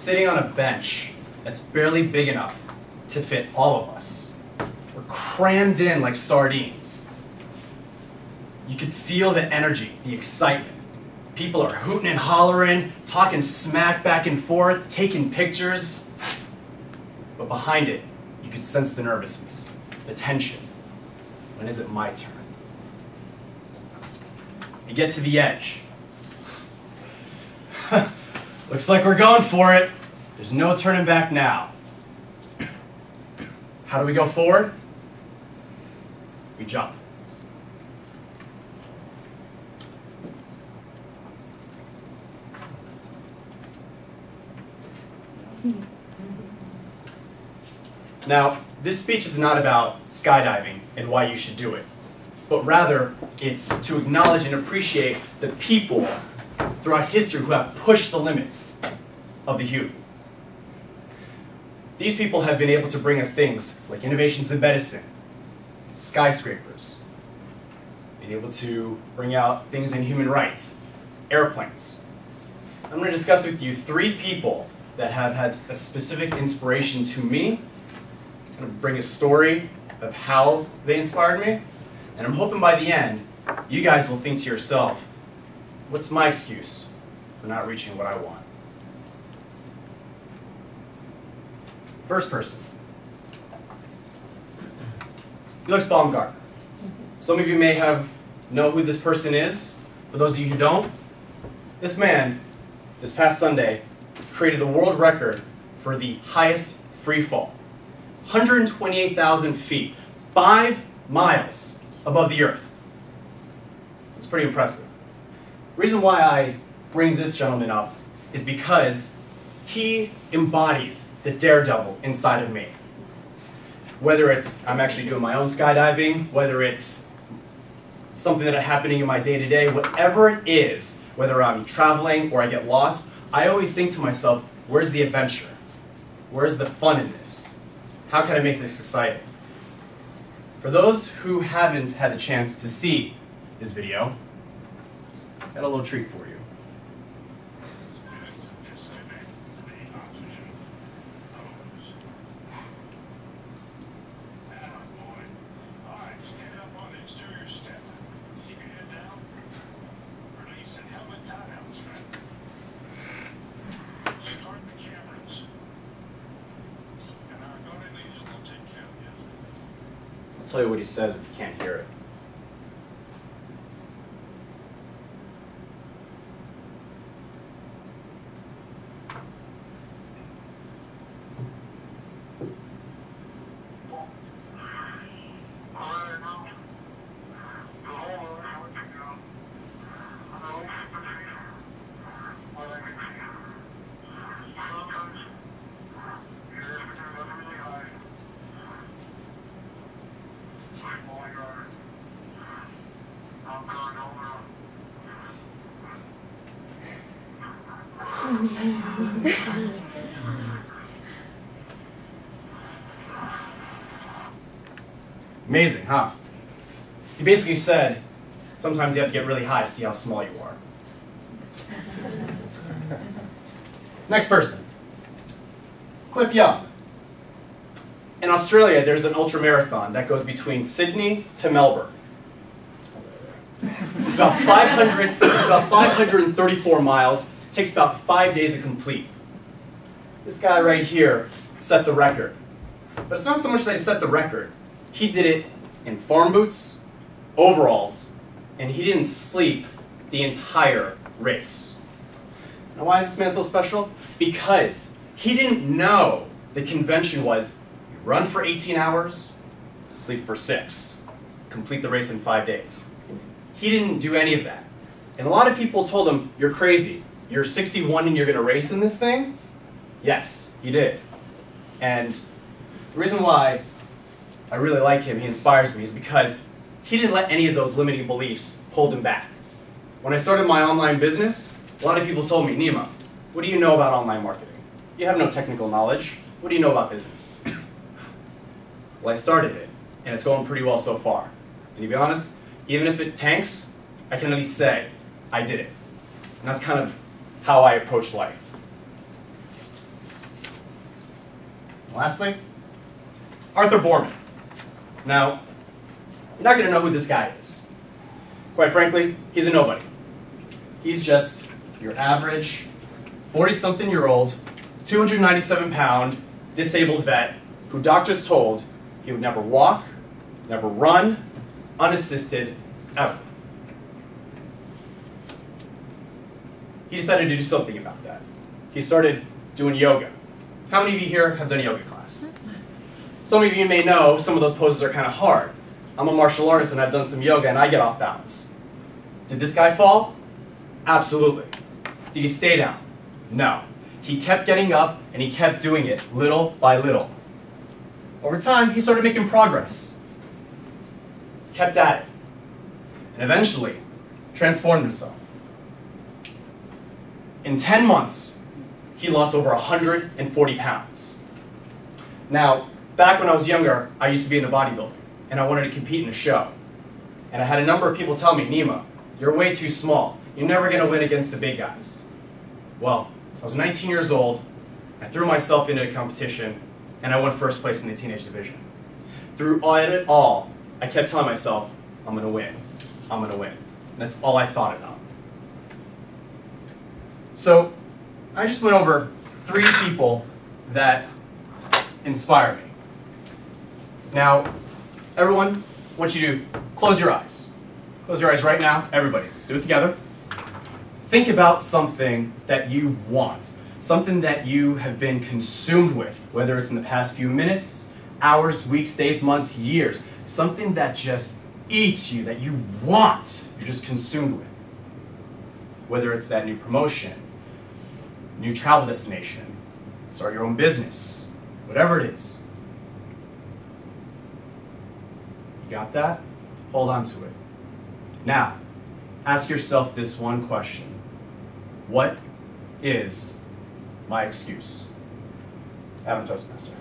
sitting on a bench that's barely big enough to fit all of us. We're crammed in like sardines. You can feel the energy, the excitement. People are hooting and hollering, talking smack back and forth, taking pictures. But behind it, you can sense the nervousness, the tension. When is it my turn? You get to the edge. Looks like we're going for it. There's no turning back now. How do we go forward? We jump. Now, this speech is not about skydiving and why you should do it, but rather it's to acknowledge and appreciate the people throughout history who have pushed the limits of the human. These people have been able to bring us things like innovations in medicine, skyscrapers, been able to bring out things in human rights, airplanes. I'm going to discuss with you 3 people that have had a specific inspiration to me. I'm going to bring a story of how they inspired me, and I'm hoping by the end, you guys will think to yourself, what's my excuse for not reaching what I want? First person, Felix Baumgartner. Some of you may know who this person is. For those of you who don't, this man, this past Sunday, created the world record for the highest free fall. 128,000 feet, 5 miles above the earth. It's pretty impressive. The reason why I bring this gentleman up is because he embodies the daredevil inside of me. Whether it's I'm actually doing my own skydiving, whether it's something that is happening in my day-to-day, whatever it is, whether I'm traveling or I get lost, I always think to myself, where's the adventure? Where's the fun in this? How can I make this exciting? For those who haven't had the chance to see this video, I got a little treat for you. I'll tell you what he says if you can't hear it. Amazing, huh? He basically said, sometimes you have to get really high to see how small you are. Next person. Cliff Young. In Australia, there's an ultramarathon that goes between Sydney to Melbourne. It's about 534 miles. It takes about 5 days to complete. This guy right here set the record. But it's not so much that he set the record. He did it in farm boots, overalls, and he didn't sleep the entire race. Now why is this man so special? Because he didn't know the convention was you run for 18 hours, sleep for 6, complete the race in 5 days. He didn't do any of that. And a lot of people told him, you're crazy. You're 61 and you're going to race in this thing? Yes, he did. And the reason why I really like him, he inspires me, is because he didn't let any of those limiting beliefs hold him back. When I started my online business, a lot of people told me, Nima, what do you know about online marketing? You have no technical knowledge. What do you know about business? Well, I started it, and it's going pretty well so far. And to be honest, even if it tanks, I can at least say, I did it. And that's kind of how I approach life. lastly, Arthur Borman. Now, you're not going to know who this guy is. Quite frankly, he's a nobody. He's just your average 40-something-year-old, 297-pound, disabled vet who doctors told he would never walk, never run, unassisted, ever. He decided to do something about that. He started doing yoga. How many of you here have done a yoga class? Some of you may know some of those poses are kind of hard. I'm a martial artist and I've done some yoga and I get off balance. Did this guy fall? Absolutely. Did he stay down? No. He kept getting up and he kept doing it little by little. Over time, he started making progress. Kept at it. And eventually, transformed himself. In 10 months, he lost over 140 pounds. Now, back when I was younger, I used to be into bodybuilding, and I wanted to compete in a show. And I had a number of people tell me, Nima, you're way too small. You're never going to win against the big guys. Well, I was 19 years old, I threw myself into a competition, and I won first place in the teenage division. Through it all, I kept telling myself, I'm going to win. I'm going to win. And that's all I thought about. So, I just went over 3 people that inspire me. Now, everyone, I want you to close your eyes. Close your eyes right now. Everybody, let's do it together. Think about something that you want. Something that you have been consumed with, whether it's in the past few minutes, hours, weeks, days, months, years. Something that just eats you, that you want, you're just consumed with. Whether it's that new promotion, new travel destination, start your own business, whatever it is. You got that? Hold on to it. Now, ask yourself this one question. What is my excuse? I'm a Toastmaster.